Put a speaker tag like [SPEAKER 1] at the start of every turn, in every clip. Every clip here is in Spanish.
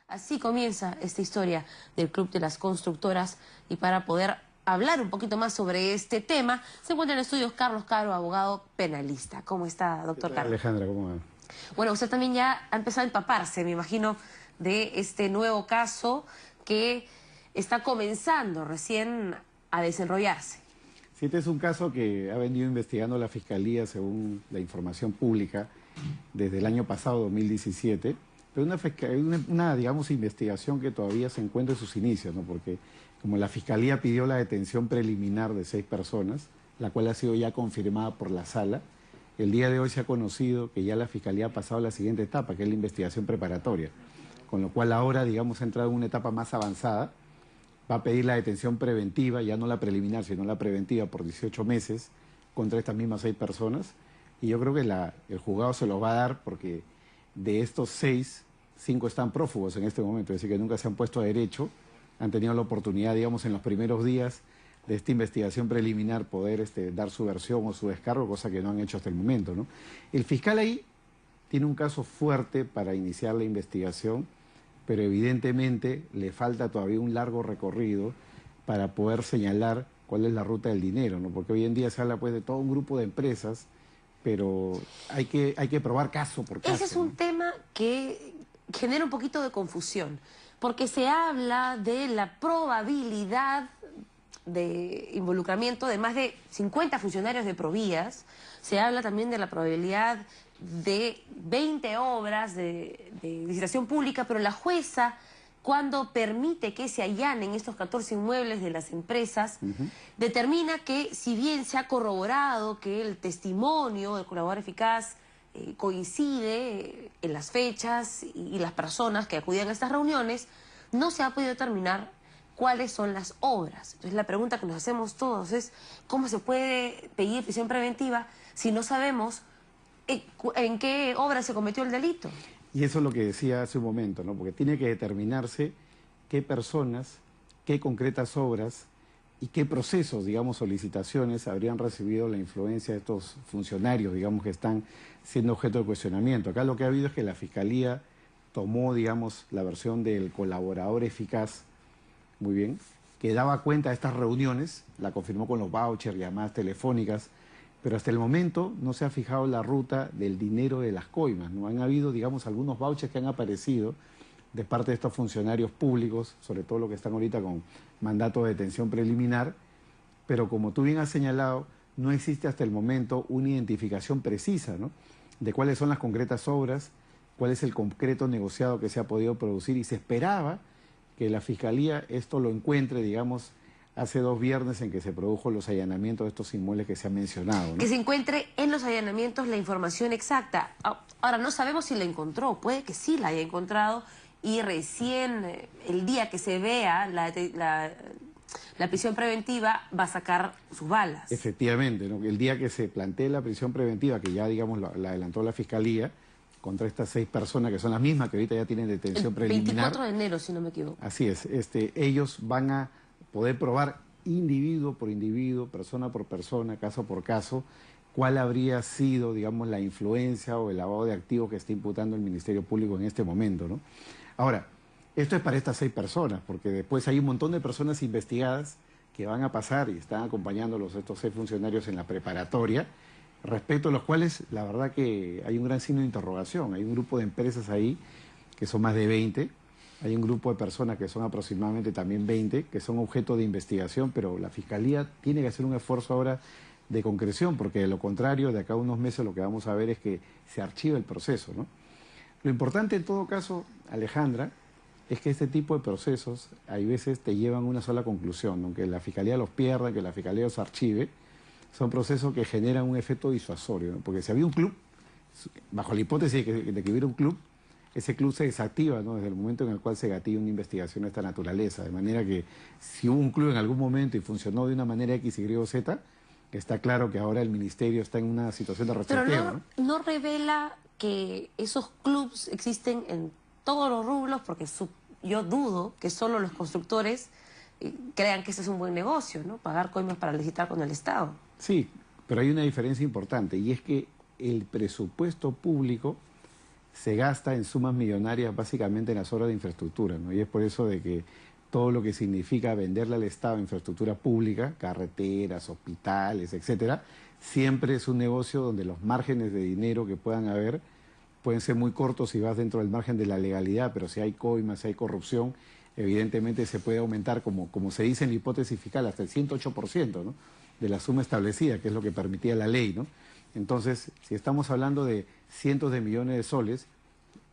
[SPEAKER 1] Así comienza esta historia del Club de las Constructoras, y para poder hablar un poquito más sobre este tema, se encuentra en estudios Carlos Caro, abogado penalista. ¿Cómo está, doctor Caro?
[SPEAKER 2] Alejandra, ¿cómo va?
[SPEAKER 1] Bueno, usted también ya ha empezado a empaparse, me imagino, de este nuevo caso que está comenzando recién a desarrollarse.
[SPEAKER 2] Sí, este es un caso que ha venido investigando la Fiscalía según la información pública desde el año pasado, 2017, pero una digamos, investigación que todavía se encuentra en sus inicios, ¿no? Porque como la Fiscalía pidió la detención preliminar de 6 personas, la cual ha sido ya confirmada por la Sala, el día de hoy se ha conocido que ya la Fiscalía ha pasado a la siguiente etapa, que es la investigación preparatoria, con lo cual ahora, digamos, ha entrado en una etapa más avanzada. Va a pedir la detención preventiva, ya no la preliminar, sino la preventiva por 18 meses contra estas mismas 6 personas. Y yo creo que el juzgado se los va a dar porque de estos 6, 5 están prófugos en este momento, es decir, que nunca se han puesto a derecho, han tenido la oportunidad, digamos, en los primeros días de esta investigación preliminar poder dar su versión o su descargo, cosa que no han hecho hasta el momento, ¿no? El fiscal ahí tiene un caso fuerte para iniciar la investigación, pero evidentemente le falta todavía un largo recorrido para poder señalar cuál es la ruta del dinero, ¿no? Porque hoy en día se habla pues de todo un grupo de empresas, pero hay que probar caso por caso.
[SPEAKER 1] Ese es un tema que genera un poquito de confusión, porque se habla de la probabilidad de involucramiento de más de 50 funcionarios de Provías, se habla también de la probabilidad de 20 obras de licitación pública, pero la jueza, cuando permite que se allanen estos 14 inmuebles de las empresas, determina que, si bien se ha corroborado que el testimonio del colaborador eficaz coincide en las fechas y las personas que acudían a estas reuniones, no se ha podido determinar cuáles son las obras. Entonces la pregunta que nos hacemos todos es: ¿cómo se puede pedir prisión preventiva si no sabemos en qué obra se cometió el delito?
[SPEAKER 2] Y eso es lo que decía hace un momento, ¿no? Porque tiene que determinarse qué personas, qué concretas obras y qué procesos, digamos, o licitaciones habrían recibido la influencia de estos funcionarios, digamos, que están siendo objeto de cuestionamiento. Acá lo que ha habido es que la Fiscalía tomó, digamos, la versión del colaborador eficaz, muy bien, que daba cuenta de estas reuniones, la confirmó con los vouchers, llamadas telefónicas, pero hasta el momento no se ha fijado la ruta del dinero de las coimas, ¿no? Han habido, digamos, algunos vouchers que han aparecido de parte de estos funcionarios públicos, sobre todo los que están ahorita con mandato de detención preliminar, pero como tú bien has señalado, no existe hasta el momento una identificación precisa, ¿no?, de cuáles son las concretas obras, cuál es el concreto negociado que se ha podido producir, y se esperaba que la Fiscalía esto lo encuentre, digamos, hace 2 viernes en que se produjo los allanamientos de estos inmuebles que se han mencionado, ¿no?
[SPEAKER 1] Que se encuentre en los allanamientos la información exacta. Ahora, no sabemos si la encontró, puede que sí la haya encontrado, y recién el día que se vea la prisión preventiva va a sacar sus balas.
[SPEAKER 2] Efectivamente, ¿no? El día que se plantee la prisión preventiva, que ya, digamos, la adelantó la Fiscalía, contra estas 6 personas, que son las mismas que ahorita ya tienen detención preliminar.
[SPEAKER 1] 24 de enero, si no me equivoco.
[SPEAKER 2] Así es, ellos van a poder probar individuo por individuo, persona por persona, caso por caso, cuál habría sido, digamos, la influencia o el lavado de activos que está imputando el Ministerio Público en este momento, ¿no? Ahora, esto es para estas 6 personas, porque después hay un montón de personas investigadas que van a pasar y están acompañándolos estos 6 funcionarios en la preparatoria, respecto a los cuales la verdad que hay un gran signo de interrogación. Hay un grupo de empresas ahí que son más de 20, hay un grupo de personas que son aproximadamente también 20, que son objeto de investigación, pero la Fiscalía tiene que hacer un esfuerzo ahora de concreción, porque de lo contrario, de acá a unos meses lo que vamos a ver es que se archiva el proceso, ¿no? Lo importante en todo caso, Alejandra, es que este tipo de procesos hay veces te llevan a una sola conclusión, aunque la Fiscalía los pierda, que la Fiscalía los archive, son procesos que generan un efecto disuasorio, ¿no? Porque si había un club, bajo la hipótesis de que hubiera un club, ese club se desactiva, ¿no?, desde el momento en el cual se gatilla una investigación de esta naturaleza, de manera que si hubo un club en algún momento y funcionó de una manera X, Y o Z, está claro que ahora el Ministerio está en una situación de resorteo,
[SPEAKER 1] pero no revela que esos clubs existen en todos los rubros, porque yo dudo que solo los constructores crean que ese es un buen negocio, ¿no?, pagar coimas para licitar con el Estado.
[SPEAKER 2] Sí, pero hay una diferencia importante, y es que el presupuesto público se gasta en sumas millonarias básicamente en las obras de infraestructura, ¿no? Y es por eso de que todo lo que significa venderle al Estado infraestructura pública, carreteras, hospitales, etcétera, siempre es un negocio donde los márgenes de dinero que puedan haber pueden ser muy cortos si vas dentro del margen de la legalidad, pero si hay coimas, si hay corrupción, evidentemente se puede aumentar, como se dice en la hipótesis fiscal, hasta el 108%, ¿no?, de la suma establecida, que es lo que permitía la ley, ¿no? Entonces, si estamos hablando de cientos de millones de soles,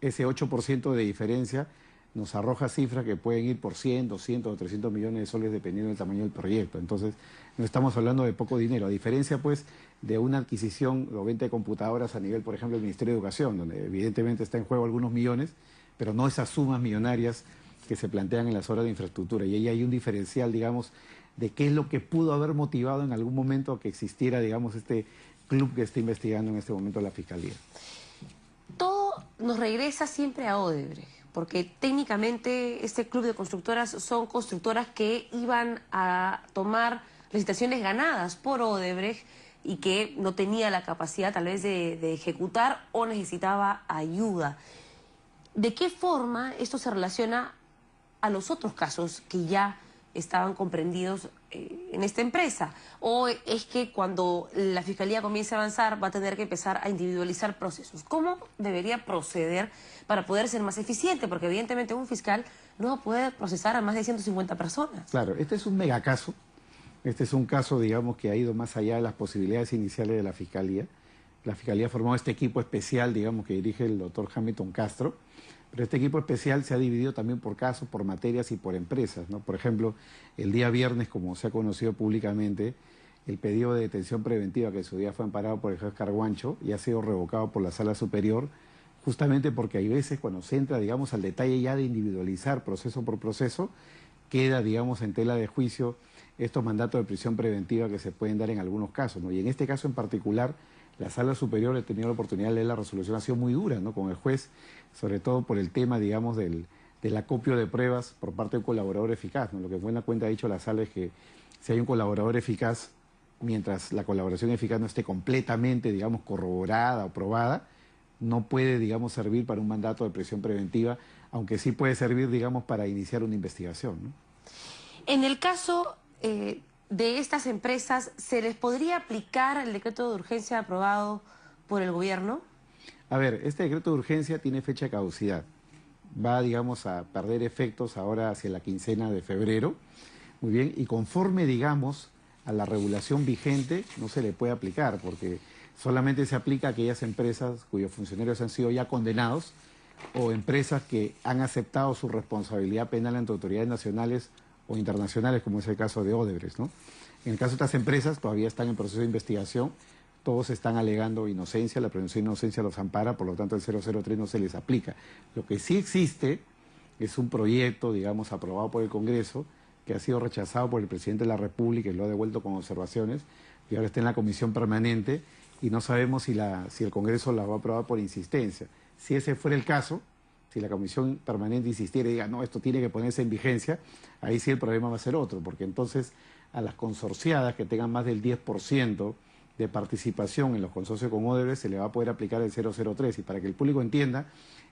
[SPEAKER 2] ese 8% de diferencia nos arroja cifras que pueden ir por 100, 200 o 300 millones de soles dependiendo del tamaño del proyecto. Entonces, no estamos hablando de poco dinero, a diferencia pues de una adquisición o venta de computadoras a nivel, por ejemplo, del Ministerio de Educación, donde evidentemente está en juego algunos millones, pero no esas sumas millonarias que se plantean en las obras de infraestructura. Y ahí hay un diferencial, digamos, de qué es lo que pudo haber motivado en algún momento a que existiera, digamos, este club que está investigando en este momento la Fiscalía.
[SPEAKER 1] Todo nos regresa siempre a Odebrecht, porque técnicamente este club de constructoras son constructoras que iban a tomar licitaciones ganadas por Odebrecht y que no tenía la capacidad tal vez de ejecutar o necesitaba ayuda. ¿De qué forma esto se relaciona a los otros casos que ya estaban comprendidos en esta empresa? ¿O es que cuando la Fiscalía comience a avanzar va a tener que empezar a individualizar procesos? ¿Cómo debería proceder para poder ser más eficiente? Porque evidentemente un fiscal no puede procesar a más de 150 personas.
[SPEAKER 2] Claro, este es un megacaso. Este es un caso, digamos, que ha ido más allá de las posibilidades iniciales de la Fiscalía. La Fiscalía ha formado este equipo especial, digamos, que dirige el doctor Hamilton Castro, pero este equipo especial se ha dividido también por casos, por materias y por empresas, ¿no? Por ejemplo, el día viernes, como se ha conocido públicamente, el pedido de detención preventiva que en su día fue amparado por el juez Carguancho y ha sido revocado por la Sala Superior, justamente porque hay veces cuando se entra, digamos, al detalle ya de individualizar proceso por proceso, queda, digamos, en tela de juicio estos mandatos de prisión preventiva que se pueden dar en algunos casos, ¿no? Y en este caso en particular, la Sala Superior, he tenido la oportunidad de leer la resolución, ha sido muy dura, ¿no?, con el juez, sobre todo por el tema, digamos, del acopio de pruebas por parte de un colaborador eficaz, ¿no? Lo que en buena cuenta ha dicho la Sala es que si hay un colaborador eficaz, mientras la colaboración eficaz no esté completamente, digamos, corroborada o probada, no puede, digamos, servir para un mandato de prisión preventiva, aunque sí puede servir, digamos, para iniciar una investigación, ¿no?
[SPEAKER 1] En el caso de estas empresas, ¿se les podría aplicar el decreto de urgencia aprobado por el gobierno?
[SPEAKER 2] A ver, este decreto de urgencia tiene fecha de caducidad. Va, digamos, a perder efectos ahora hacia la quincena de febrero. Muy bien, y conforme, digamos, a la regulación vigente, no se le puede aplicar, porque solamente se aplica a aquellas empresas cuyos funcionarios han sido ya condenados o empresas que han aceptado su responsabilidad penal ante autoridades nacionales o internacionales, como es el caso de Odebrecht, ¿no? En el caso de estas empresas, todavía están en proceso de investigación, todos están alegando inocencia, la presunción de inocencia los ampara, por lo tanto el 003 no se les aplica. Lo que sí existe es un proyecto, digamos, aprobado por el Congreso, que ha sido rechazado por el presidente de la República y lo ha devuelto con observaciones, y ahora está en la comisión permanente, y no sabemos si el Congreso la va a aprobar por insistencia. Si ese fuera el caso, si la comisión permanente insistiera y diga, no, esto tiene que ponerse en vigencia, ahí sí el problema va a ser otro, porque entonces a las consorciadas que tengan más del 10% de participación en los consorcios con Odebrecht se le va a poder aplicar el 003. Y para que el público entienda,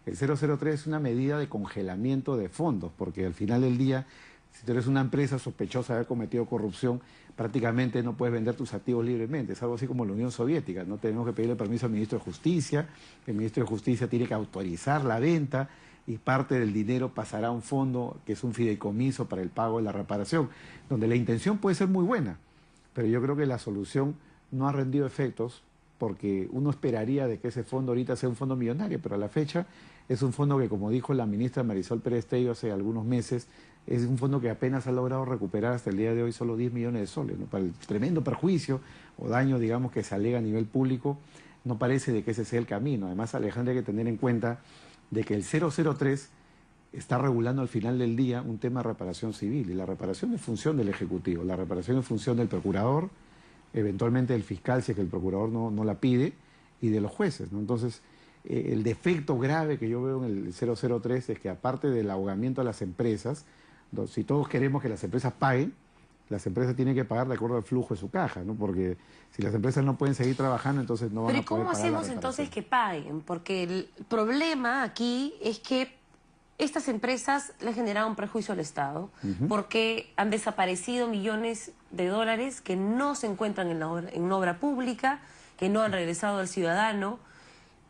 [SPEAKER 2] el 003 es una medida de congelamiento de fondos, porque al final del día, si tú eres una empresa sospechosa de haber cometido corrupción, prácticamente no puedes vender tus activos libremente. Es algo así como la Unión Soviética, ¿no? Tenemos que pedirle permiso al ministro de Justicia, el ministro de Justicia tiene que autorizar la venta y parte del dinero pasará a un fondo que es un fideicomiso para el pago de la reparación, donde la intención puede ser muy buena, pero yo creo que la solución no ha rendido efectos porque uno esperaría de que ese fondo ahorita sea un fondo millonario, pero a la fecha es un fondo que, como dijo la ministra Marisol Pérez Tello hace algunos meses, es un fondo que apenas ha logrado recuperar hasta el día de hoy solo 10 millones de soles, ¿no? Para el tremendo perjuicio o daño, digamos, que se alega a nivel público, no parece de que ese sea el camino. Además, Alejandra, hay que tener en cuenta de que el 003 está regulando al final del día un tema de reparación civil, y la reparación es función del Ejecutivo, la reparación es función del procurador, eventualmente del fiscal si es que el procurador no la pide, y de los jueces, ¿no? Entonces, el defecto grave que yo veo en el 003 es que, aparte del ahogamiento a las empresas, si todos queremos que las empresas paguen, las empresas tienen que pagar de acuerdo al flujo de su caja, ¿no? Porque si las empresas no pueden seguir trabajando, entonces no van
[SPEAKER 1] Pero
[SPEAKER 2] a
[SPEAKER 1] ¿y
[SPEAKER 2] poder
[SPEAKER 1] cómo
[SPEAKER 2] pagar la
[SPEAKER 1] hacemos entonces
[SPEAKER 2] reparación.
[SPEAKER 1] que paguen? Porque el problema aquí es que estas empresas le han generado un perjuicio al Estado porque han desaparecido millones de dólares que no se encuentran en obra pública, que no han regresado al ciudadano,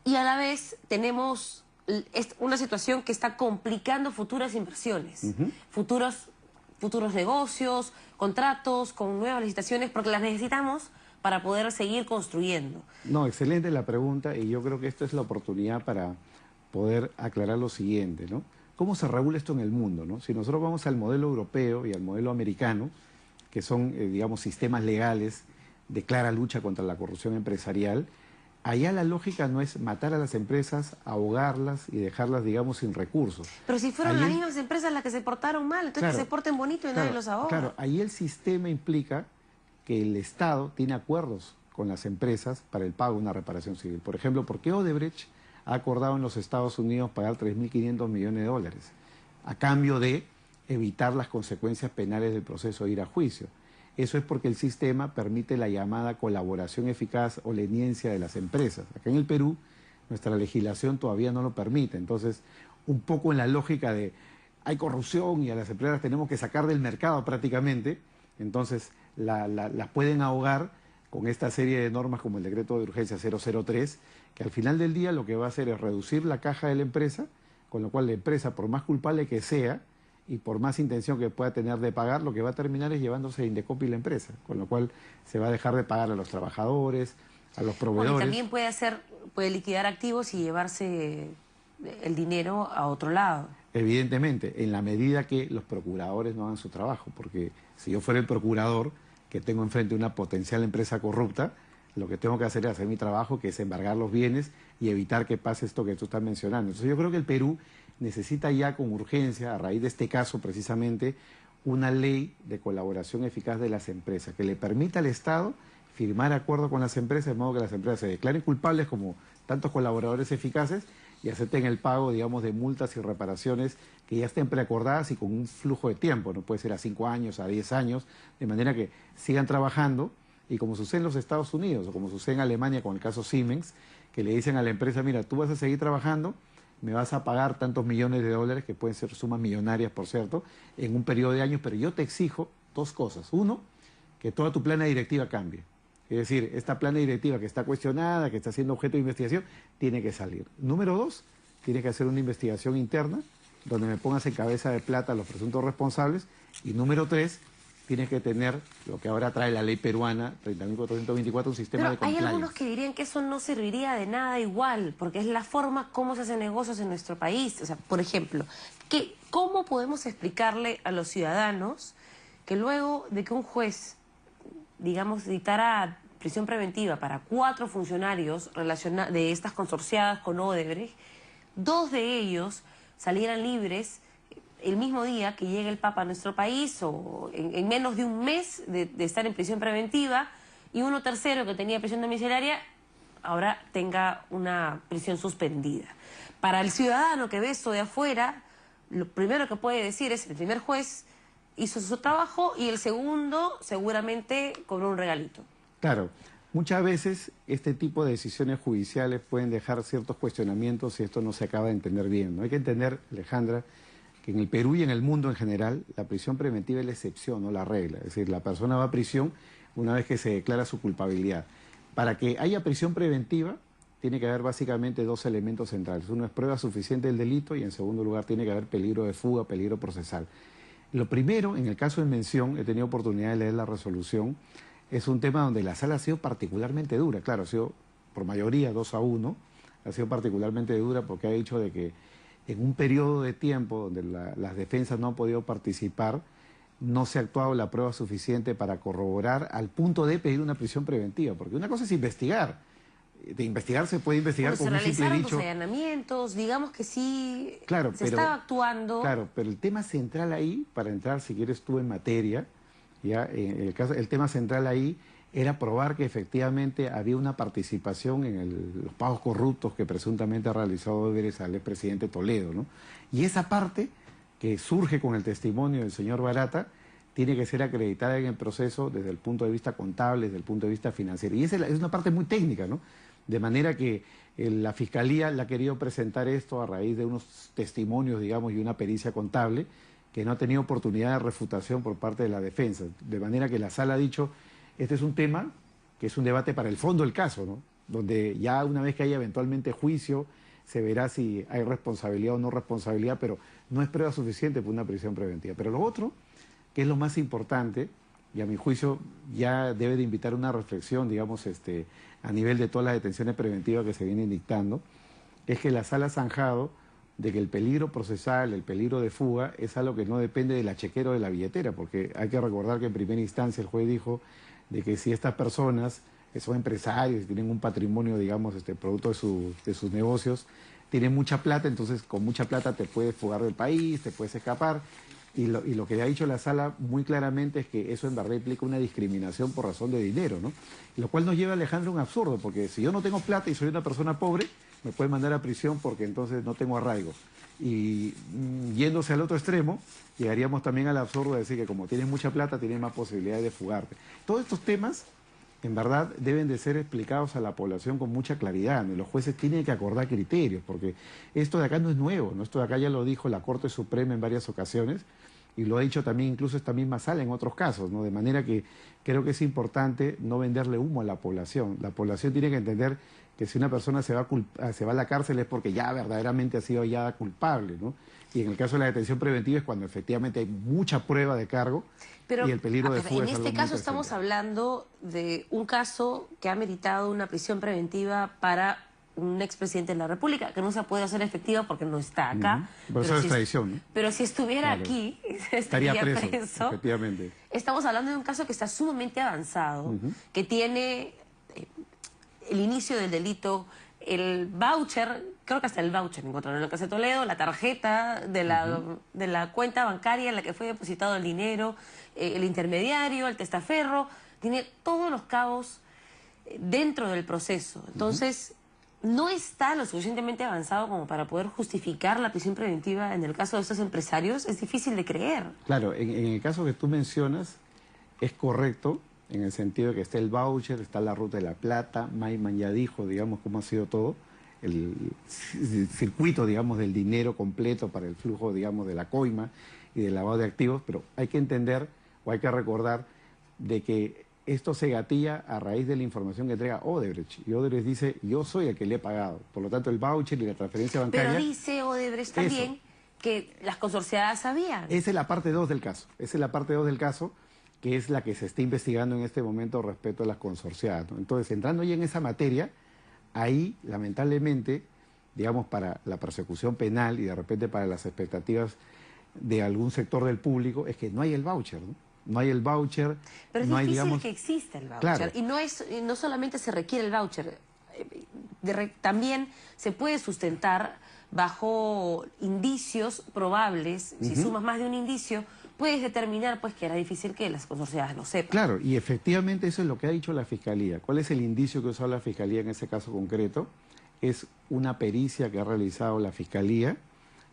[SPEAKER 1] y a la vez tenemos una situación que está complicando futuras inversiones, futuros negocios, contratos con nuevas licitaciones, porque las necesitamos para poder seguir construyendo.
[SPEAKER 2] No, excelente la pregunta, y yo creo que esta es la oportunidad para poder aclarar lo siguiente, ¿no? ¿Cómo se regula esto en el mundo, no? Si nosotros vamos al modelo europeo y al modelo americano, que son, digamos, sistemas legales de clara lucha contra la corrupción empresarial, allá la lógica no es matar a las empresas, ahogarlas y dejarlas, digamos, sin recursos.
[SPEAKER 1] Pero si fueron
[SPEAKER 2] Ahí
[SPEAKER 1] las
[SPEAKER 2] el-
[SPEAKER 1] mismas empresas las que se portaron mal, entonces que
[SPEAKER 2] Claro,
[SPEAKER 1] se porten bonito y nadie los ahoga.
[SPEAKER 2] claro, ahí el sistema implica que el Estado tiene acuerdos con las empresas para el pago de una reparación civil. Por ejemplo, ¿por qué Odebrecht ha acordado en los Estados Unidos pagar 3.500 millones de dólares a cambio de evitar las consecuencias penales del proceso de ir a juicio? Eso es porque el sistema permite la llamada colaboración eficaz o leniencia de las empresas. Acá en el Perú, nuestra legislación todavía no lo permite. Entonces, un poco en la lógica de hay corrupción y a las empresas tenemos que sacar del mercado prácticamente, entonces las pueden ahogar con esta serie de normas como el decreto de urgencia 003, que al final del día lo que va a hacer es reducir la caja de la empresa, con lo cual la empresa, por más culpable que sea y por más intención que pueda tener de pagar, lo que va a terminar es llevándose a Indecopi la empresa, con lo cual se va a dejar de pagar a los trabajadores, a los
[SPEAKER 1] Bueno, y
[SPEAKER 2] proveedores.
[SPEAKER 1] también puede liquidar activos y llevarse el dinero a otro lado.
[SPEAKER 2] Evidentemente, en la medida que los procuradores no hagan su trabajo, porque si yo fuera el procurador que tengo enfrente una potencial empresa corrupta, lo que tengo que hacer es hacer mi trabajo, que es embargar los bienes y evitar que pase esto que tú estás mencionando. Entonces yo creo que el Perú necesita ya con urgencia, a raíz de este caso precisamente, una ley de colaboración eficaz de las empresas, que le permita al Estado firmar acuerdos con las empresas, de modo que las empresas se declaren culpables como tantos colaboradores eficaces y acepten el pago, digamos, de multas y reparaciones que ya estén preacordadas y con un flujo de tiempo, no puede ser a 5 años, a 10 años, de manera que sigan trabajando y como sucede en los Estados Unidos o como sucede en Alemania con el caso Siemens, que le dicen a la empresa, mira, tú vas a seguir trabajando, me vas a pagar tantos millones de dólares, que pueden ser sumas millonarias, por cierto, en un periodo de años, pero yo te exijo dos cosas. Uno, que toda tu plana directiva cambie. Es decir, esta plana directiva que está cuestionada, que está siendo objeto de investigación, tiene que salir. Número dos, tiene que hacer una investigación interna donde me pongas en cabeza de plata a los presuntos responsables. Y número tres, tienes que tener lo que ahora trae la ley peruana, 30.424, un sistema
[SPEAKER 1] Pero
[SPEAKER 2] de
[SPEAKER 1] hay
[SPEAKER 2] compliance.
[SPEAKER 1] algunos que dirían que eso no serviría de nada igual, porque es la forma como se hacen negocios en nuestro país. O sea, por ejemplo, ¿cómo podemos explicarle a los ciudadanos que luego de que un juez, digamos, dictara prisión preventiva para 4 funcionarios de estas consorciadas con Odebrecht, 2 de ellos salieran libres el mismo día que llegue el Papa a nuestro país o en menos de un mes de estar en prisión preventiva, y uno tercero que tenía prisión domiciliaria ahora tenga una prisión suspendida? Para el ciudadano que ve esto de afuera, lo primero que puede decir es: el primer juez hizo su trabajo y el segundo seguramente cobró un regalito.
[SPEAKER 2] Claro, muchas veces este tipo de decisiones judiciales pueden dejar ciertos cuestionamientos si esto no se acaba de entender bien, ¿no? Hay que entender, Alejandra, que en el Perú y en el mundo en general la prisión preventiva es la excepción, no la regla. Es decir, la persona va a prisión una vez que se declara su culpabilidad. Para que haya prisión preventiva tiene que haber básicamente 2 elementos centrales. Uno es prueba suficiente del delito y en segundo lugar tiene que haber peligro de fuga, peligro procesal. Lo primero, en el caso de mención, he tenido oportunidad de leer la resolución, es un tema donde la sala ha sido particularmente dura. Claro, ha sido por mayoría 2-1, ha sido particularmente dura porque ha dicho de que en un periodo de tiempo donde las defensas no han podido participar, no se ha actuado la prueba suficiente para corroborar al punto de pedir una prisión preventiva, porque una cosa es investigar. De investigar se puede investigar
[SPEAKER 1] Bueno,
[SPEAKER 2] con un
[SPEAKER 1] se
[SPEAKER 2] simple
[SPEAKER 1] realizaron
[SPEAKER 2] dicho.
[SPEAKER 1] allanamientos, digamos que sí,
[SPEAKER 2] Claro,
[SPEAKER 1] se
[SPEAKER 2] pero,
[SPEAKER 1] estaba actuando.
[SPEAKER 2] Claro, pero el tema central ahí, para entrar, si quieres tú en materia, ya el tema central ahí era probar que efectivamente había una participación en los pagos corruptos que presuntamente ha realizado Odebrecht al expresidente Toledo, ¿no? Y esa parte que surge con el testimonio del señor Barata tiene que ser acreditada en el proceso desde el punto de vista contable, desde el punto de vista financiero. Y esa es una parte muy técnica, ¿no? De manera que la Fiscalía le ha querido presentar esto a raíz de unos testimonios, digamos, y una pericia contable que no ha tenido oportunidad de refutación por parte de la defensa. De manera que la sala ha dicho, este es un tema que es un debate para el fondo del caso, ¿no? Donde ya una vez que haya eventualmente juicio, se verá si hay responsabilidad o no responsabilidad, pero no es prueba suficiente para una prisión preventiva. Pero lo otro, que es lo más importante, y a mi juicio ya debe de invitar una reflexión, digamos, a nivel de todas las detenciones preventivas que se vienen dictando, es que la sala ha zanjado de que el peligro procesal, el peligro de fuga, es algo que no depende del chequero de la billetera, porque hay que recordar que en primera instancia el juez dijo de que si estas personas que son empresarios y tienen un patrimonio, digamos, producto de sus negocios, tienen mucha plata, entonces con mucha plata te puedes fugar del país, te puedes escapar. Y lo que ha dicho la sala muy claramente es que eso en verdad implica una discriminación por razón de dinero, ¿no? Lo cual nos lleva, Alejandro, a un absurdo, porque si yo no tengo plata y soy una persona pobre, me pueden mandar a prisión porque entonces no tengo arraigo. Y yéndose al otro extremo, llegaríamos también al absurdo de decir que como tienes mucha plata, tienes más posibilidades de fugarte. Todos estos temas, en verdad, deben de ser explicados a la población con mucha claridad, ¿no? Los jueces tienen que acordar criterios, porque esto de acá no es nuevo, ¿no? Esto de acá ya lo dijo la Corte Suprema en varias ocasiones, y lo ha dicho también incluso esta misma sala en otros casos, ¿no? De manera que creo que es importante no venderle humo a la población. La población tiene que entender que si una persona se va a la cárcel es porque ya verdaderamente ha sido hallada culpable, ¿no? Y en el caso de la detención preventiva es cuando efectivamente hay mucha prueba de cargo. Pero, y el peligro de fuga
[SPEAKER 1] en este caso estamos hablando de un caso que ha meritado una prisión preventiva para un expresidente de la República, que no se puede hacer efectiva porque no está acá.
[SPEAKER 2] Por eso es extradición, ¿no?
[SPEAKER 1] Pero si estuviera aquí, estaría preso.
[SPEAKER 2] Efectivamente.
[SPEAKER 1] Estamos hablando de un caso que está sumamente avanzado, que tiene el inicio del delito, el voucher, creo que hasta el voucher encontraron en la Casa de Toledo, la tarjeta de la cuenta bancaria en la que fue depositado el dinero, el intermediario, el testaferro, tiene todos los cabos dentro del proceso. Entonces, no está lo suficientemente avanzado como para poder justificar la prisión preventiva en el caso de estos empresarios. Es difícil de creer.
[SPEAKER 2] Claro, en el caso que tú mencionas, es correcto, en el sentido de que está el voucher, está la Ruta de la Plata, Maiman ya dijo, digamos, cómo ha sido todo, el circuito, digamos, del dinero completo para el flujo, digamos, de la coima y del lavado de activos, pero hay que entender o hay que recordar de que esto se gatilla a raíz de la información que entrega Odebrecht. Y Odebrecht dice, yo soy el que le he pagado. Por lo tanto, el voucher y la transferencia bancaria...
[SPEAKER 1] Pero dice Odebrecht también que las consorciadas sabían.
[SPEAKER 2] Esa es la parte 2 del caso. Esa es la parte 2 del caso, que es la que se está investigando en este momento respecto a las consorciadas, ¿no? Entonces, entrando ya en esa materia, ahí, lamentablemente, digamos, para la persecución penal y de repente para las expectativas de algún sector del público, es que no hay el voucher, ¿no? No hay el voucher.
[SPEAKER 1] Pero es
[SPEAKER 2] no
[SPEAKER 1] difícil
[SPEAKER 2] hay, digamos...
[SPEAKER 1] que exista el voucher.
[SPEAKER 2] Claro.
[SPEAKER 1] Y no solamente se requiere el voucher, también se puede sustentar bajo indicios probables. Si sumas más de un indicio, puedes determinar pues que era difícil que las consorciadas lo sepan.
[SPEAKER 2] Claro, y efectivamente eso es lo que ha dicho la Fiscalía. ¿Cuál es el indicio que usó la Fiscalía en ese caso concreto? Es una pericia que ha realizado la Fiscalía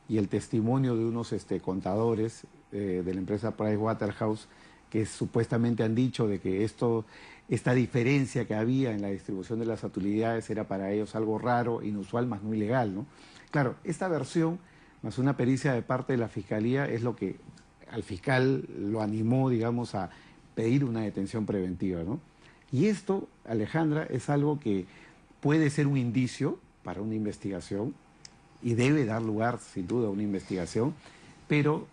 [SPEAKER 2] y el testimonio de unos contadores de la empresa Pricewaterhouse que supuestamente han dicho de que esta diferencia que había en la distribución de las utilidades era para ellos algo raro, inusual, más no ilegal, ¿no? Claro, esta versión, más una pericia de parte de la Fiscalía, es lo que al fiscal lo animó, digamos, a pedir una detención preventiva, ¿no? Y esto, Alejandra, es algo que puede ser un indicio para una investigación y debe dar lugar, sin duda, a una investigación, pero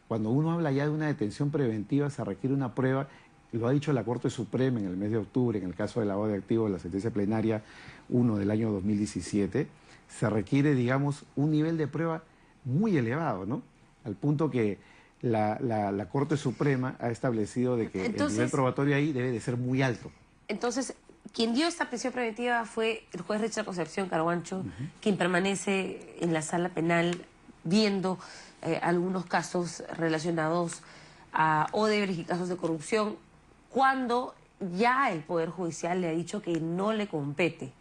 [SPEAKER 2] cuando uno habla ya de una detención preventiva se requiere una prueba, lo ha dicho la Corte Suprema en el mes de octubre, en el caso del lavado de activos de la sentencia plenaria 1 del año 2017, se requiere, digamos, un nivel de prueba muy elevado, ¿no? Al punto que la Corte Suprema ha establecido de que el nivel probatorio ahí debe de ser muy alto.
[SPEAKER 1] Entonces, quien dio esta prisión preventiva fue el juez Richard Concepción Carhuancho, quien permanece en la sala penal viendo algunos casos relacionados a Odebrecht y casos de corrupción, cuando ya el Poder Judicial le ha dicho que no le compete.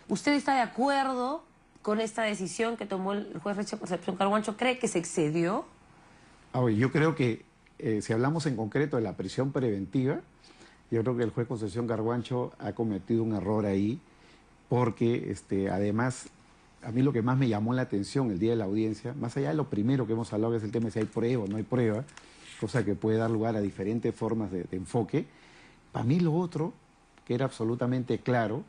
[SPEAKER 1] ¿Usted está de acuerdo con esta decisión que tomó el juez Richard Concepción Carhuancho? ¿Cree que se excedió?
[SPEAKER 2] Yo creo que si hablamos en concreto de la prisión preventiva, yo creo que el juez Concepción Carguancho ha cometido un error ahí, porque además, a mí lo que más me llamó la atención el día de la audiencia, más allá de lo primero que hemos hablado, que es el tema de si hay prueba o no hay prueba, cosa que puede dar lugar a diferentes formas de enfoque, para mí lo otro, que era absolutamente claro,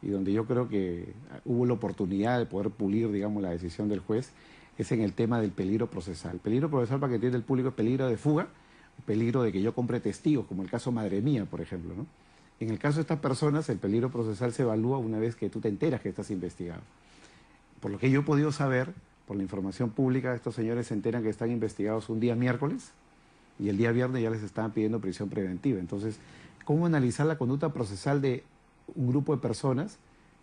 [SPEAKER 2] y donde yo creo que hubo la oportunidad de poder pulir, digamos, la decisión del juez, es en el tema del peligro procesal. El peligro procesal, para que entienda el público, es peligro de fuga, peligro de que yo compre testigos, como el caso Madre Mía, por ejemplo, ¿no? En el caso de estas personas, el peligro procesal se evalúa una vez que tú te enteras que estás investigado. Por lo que yo he podido saber, por la información pública, estos señores se enteran que están investigados un día miércoles y el día viernes ya les estaban pidiendo prisión preventiva. Entonces, ¿cómo analizar la conducta procesal de un grupo de personas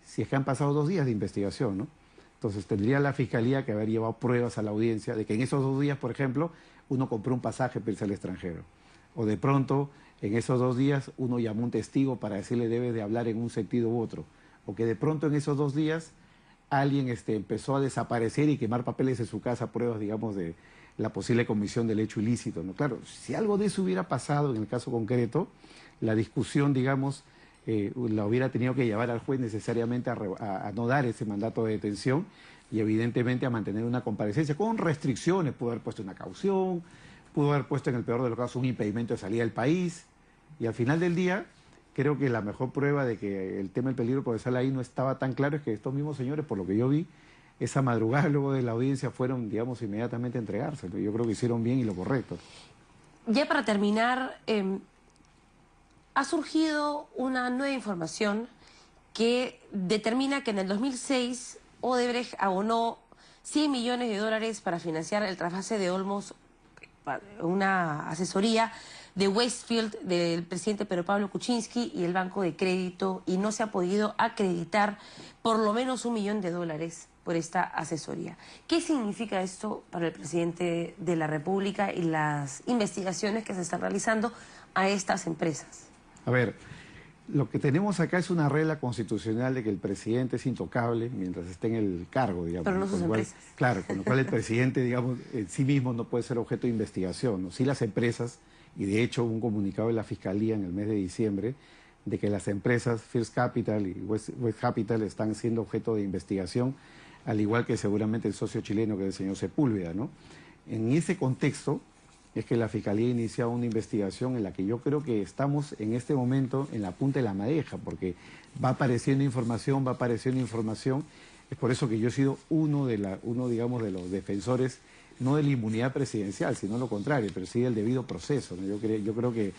[SPEAKER 2] si es que han pasado 2 días de investigación, ¿no? Entonces tendría la Fiscalía que haber llevado pruebas a la audiencia de que en esos 2 días, por ejemplo, uno compró un pasaje para irse al extranjero. O de pronto, en esos 2 días, uno llamó a un testigo para decirle debe de hablar en un sentido u otro. O que de pronto en esos 2 días alguien empezó a desaparecer y quemar papeles en su casa, pruebas, digamos, de la posible comisión del hecho ilícito, ¿no? Claro, si algo de eso hubiera pasado en el caso concreto, la discusión, digamos, la hubiera tenido que llevar al juez necesariamente a no dar ese mandato de detención y evidentemente a mantener una comparecencia con restricciones. Pudo haber puesto una caución, pudo haber puesto en el peor de los casos un impedimento de salida del país, y al final del día creo que la mejor prueba de que el tema del peligro procesal ahí no estaba tan claro es que estos mismos señores, por lo que yo vi, esa madrugada luego de la audiencia fueron, digamos, inmediatamente a entregarse. Yo creo que hicieron bien y lo correcto.
[SPEAKER 1] Ya para terminar, ha surgido una nueva información que determina que en el 2006 Odebrecht abonó $100 millones para financiar el trasvase de Olmos, una asesoría de Westfield del presidente Pedro Pablo Kuczynski y el Banco de Crédito, y no se ha podido acreditar por lo menos $1 millón por esta asesoría. ¿Qué significa esto para el presidente de la República y las investigaciones que se están realizando a estas empresas?
[SPEAKER 2] A ver, lo que tenemos acá es una regla constitucional de que el presidente es intocable mientras esté en el cargo, digamos.
[SPEAKER 1] Pero no sus empresas.
[SPEAKER 2] Claro, con lo cual el presidente, digamos, en sí mismo no puede ser objeto de investigación, ¿no? Sí las empresas, y de hecho un comunicado de la Fiscalía en el mes de diciembre, de que las empresas First Capital y West Capital están siendo objeto de investigación, al igual que seguramente el socio chileno, que es el señor Sepúlveda, ¿no? En ese contexto es que la Fiscalía ha iniciado una investigación en la que yo creo que estamos en este momento en la punta de la madeja, porque va apareciendo información, Es por eso que yo he sido uno, digamos, de los defensores, no de la inmunidad presidencial, sino lo contrario, pero sí del debido proceso, ¿no? Yo creo que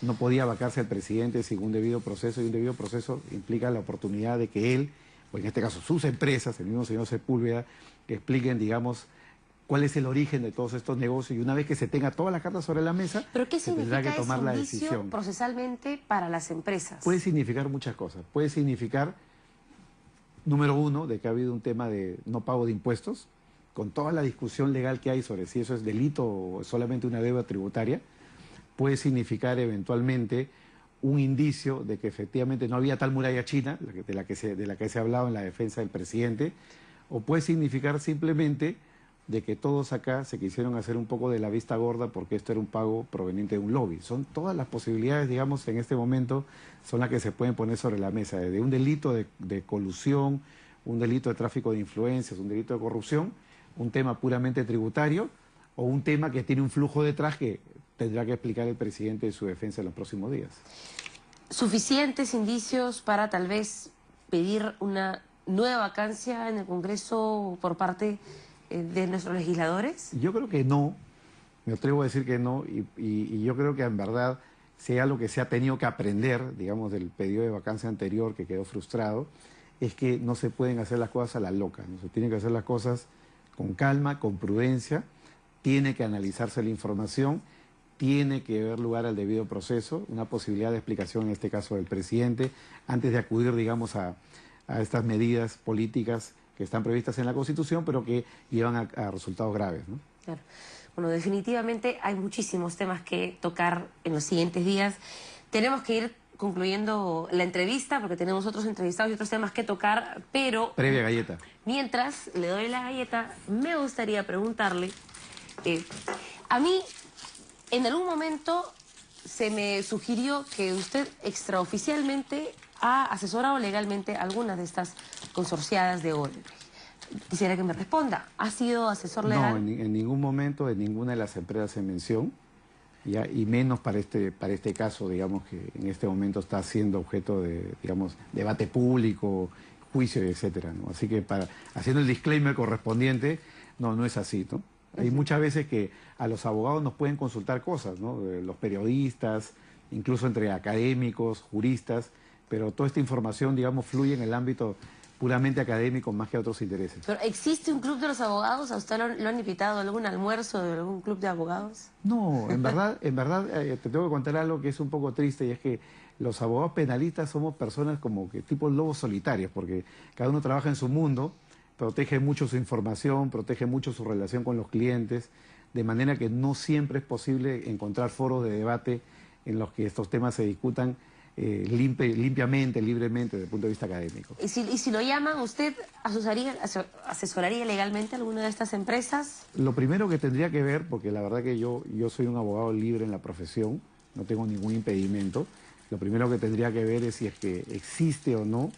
[SPEAKER 2] no podía vacarse al presidente sin un debido proceso, y un debido proceso implica la oportunidad de que él, o en este caso sus empresas, el mismo señor Sepúlveda, que expliquen, digamos, cuál es el origen de todos estos negocios, y una vez que se tenga todas las cartas sobre la mesa,
[SPEAKER 1] ¿pero qué
[SPEAKER 2] se tendrá que tomar la decisión?
[SPEAKER 1] ¿Pero qué significa procesalmente para las empresas?
[SPEAKER 2] Puede significar muchas cosas. Puede significar, número uno, de que ha habido un tema de no pago de impuestos, con toda la discusión legal que hay sobre si eso es delito o solamente una deuda tributaria. Puede significar eventualmente un indicio de que efectivamente no había tal muralla china, de la que se ha hablado en la defensa del presidente, o puede significar simplemente de que todos acá se quisieron hacer un poco de la vista gorda porque esto era un pago proveniente de un lobby. Son todas las posibilidades, digamos, en este momento, son las que se pueden poner sobre la mesa, de un delito de colusión, un delito de tráfico de influencias, un delito de corrupción, un tema puramente tributario, o un tema que tiene un flujo detrás que tendrá que explicar el presidente de su defensa en los próximos días.
[SPEAKER 1] ¿Suficientes indicios para tal vez pedir una nueva vacancia en el Congreso por parte de nuestros legisladores?
[SPEAKER 2] Yo creo que no, me atrevo a decir que no, y yo creo que en verdad sea lo que se ha tenido que aprender, digamos, del periodo de vacancia anterior que quedó frustrado, es que no se pueden hacer las cosas a la loca, no se tienen que hacer las cosas con calma, con prudencia, tiene que analizarse la información, tiene que haber lugar al debido proceso, una posibilidad de explicación en este caso del presidente, antes de acudir, digamos, a estas medidas políticas que están previstas en la Constitución, pero que llevan a resultados graves, ¿no?
[SPEAKER 1] Claro. Bueno, definitivamente hay muchísimos temas que tocar en los siguientes días. Tenemos que ir concluyendo la entrevista porque tenemos otros entrevistados y otros temas que tocar, pero...
[SPEAKER 2] Previa galleta.
[SPEAKER 1] Mientras le doy la galleta, me gustaría preguntarle, a mí En algún momento se me sugirió que usted extraoficialmente ha asesorado legalmente a algunas de estas consorciadas de Odebrecht. Quisiera que me responda. ¿Ha sido asesor legal?
[SPEAKER 2] No, en ningún momento de ninguna de las empresas en mención, ya, y menos para este caso, digamos, que en este momento está siendo objeto de, digamos, debate público, juicio, etcétera, ¿no? Así que haciendo el disclaimer correspondiente, no es así, ¿no? Hay muchas veces que a los abogados nos pueden consultar cosas, ¿no? Los periodistas, incluso entre académicos, juristas, pero toda esta información, digamos, fluye en el ámbito puramente académico más que a otros intereses.
[SPEAKER 1] ¿Pero existe un club de los abogados? ¿A usted lo han invitado a algún almuerzo de algún club de abogados?
[SPEAKER 2] No, en verdad te tengo que contar algo que es un poco triste, y es que los abogados penalistas somos personas como que tipo lobos solitarios, porque cada uno trabaja en su mundo, protege mucho su información, protege mucho su relación con los clientes, de manera que no siempre es posible encontrar foros de debate en los que estos temas se discutan limpiamente, libremente, desde el punto de vista académico.
[SPEAKER 1] ¿Y si lo llaman, usted asesoraría legalmente a alguna de estas empresas?
[SPEAKER 2] Lo primero que tendría que ver, porque la verdad que yo soy un abogado libre en la profesión, no tengo ningún impedimento, lo primero que tendría que ver es si es que existe o no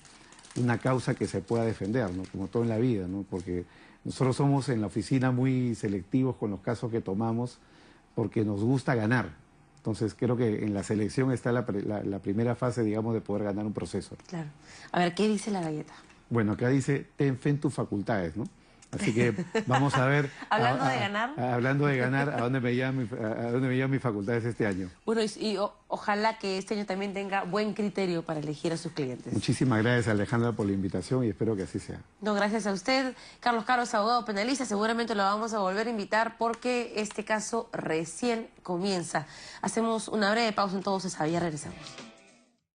[SPEAKER 2] una causa que se pueda defender, ¿no? Como todo en la vida, ¿no? Porque nosotros somos en la oficina muy selectivos con los casos que tomamos porque nos gusta ganar. Entonces creo que en la selección está la primera fase, digamos, de poder ganar un proceso.
[SPEAKER 1] Claro. A ver, ¿qué dice la galleta?
[SPEAKER 2] Bueno, acá dice, ten fe en tus facultades, ¿no? Así que vamos a ver...
[SPEAKER 1] Hablando de ganar.
[SPEAKER 2] Hablando de ganar, ¿a dónde me llevan mis facultades este año?
[SPEAKER 1] Bueno, ojalá que este año también tenga buen criterio para elegir a sus clientes.
[SPEAKER 2] Muchísimas gracias, Alejandra, por la invitación y espero que así sea.
[SPEAKER 1] No, gracias a usted. Carlos Caro es abogado penalista. Seguramente lo vamos a volver a invitar porque este caso recién comienza. Hacemos una breve pausa entonces, ya regresamos.